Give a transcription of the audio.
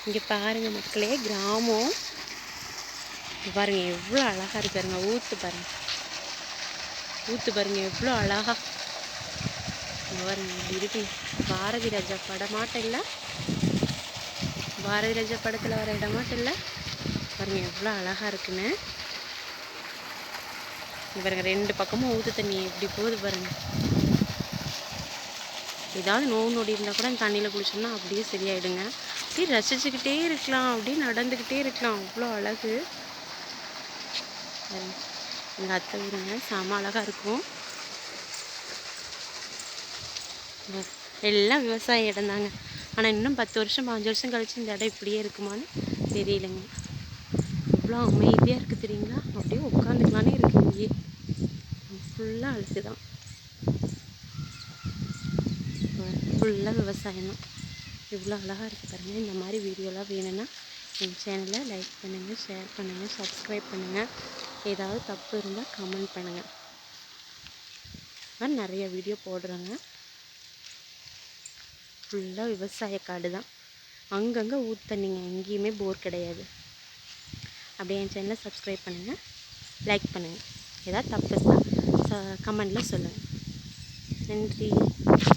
இங்கே பாருங்க மக்களே, கிராமம். பாருங்க எவ்வளோ அழகாக இருக்கு பாருங்க. ஊற்று பாருங்க, ஊற்று பாருங்க எவ்வளோ அழகா பாருங்க. இப்படி இருக்கு. பாரதி ராஜா படமாட்டம் இல்லை, பாரதி ராஜா படத்தில் வர இடமாட்டம் இல்லை. பாருங்க எவ்வளோ அழகாக இருக்குன்னு. பாருங்க ரெண்டு பக்கமும் ஊற்று தண்ணி எப்படி போகுது பாருங்க. ஏதாவது நோவு நொடி இருந்தால் கூட அந்த தண்ணியில் குளிச்சோம்னா அப்படியே சரியாயிடுங்க. அப்படியே ரசிச்சுக்கிட்டே இருக்கலாம், அப்படியே நடந்துக்கிட்டே இருக்கலாம். அவ்வளோ அழகு. எங்கள் அத்தை ஊருங்க செம அழகாக இருக்கும். எல்லாம் விவசாய இடம் தாங்க. ஆனால் இன்னும் 10 வருஷம் 5 வருஷம் கழிச்சு இந்த இடம் இப்படியே இருக்குமான்னு தெரியலைங்க. இவ்வளோ அமைதியாக இருக்குது தெரியுங்களா. அப்படியே உட்காந்துக்கலானே இருக்கு. இங்கேயே ஃபுல்லாக அழகு தான், ஃபுல்லாக விவசாயம் தான். இவ்வளோ அழகாக இருக்குது பாருங்கள். இந்த மாதிரி வீடியோலாம் வேணும்னா என் சேனலை லைக் பண்ணுங்கள், ஷேர் பண்ணுங்கள், சப்ஸ்கிரைப் பண்ணுங்கள். ஏதாவது தப்பு இருந்தால் கமெண்ட் பண்ணுங்கள். நான் நிறைய வீடியோ போடுறேங்க. ஃபுல்லாக விவசாய காடு தான். அங்கங்கே ஊற்று தண்ணிங்க, எங்கேயுமே போர் கிடையாது. அப்படியே என் சேனலை சப்ஸ்கிரைப் பண்ணுங்கள், லைக் பண்ணுங்கள். ஏதாவது தப்பு இருந்தால் கமெண்டில் சொல்லுங்கள். நன்றி.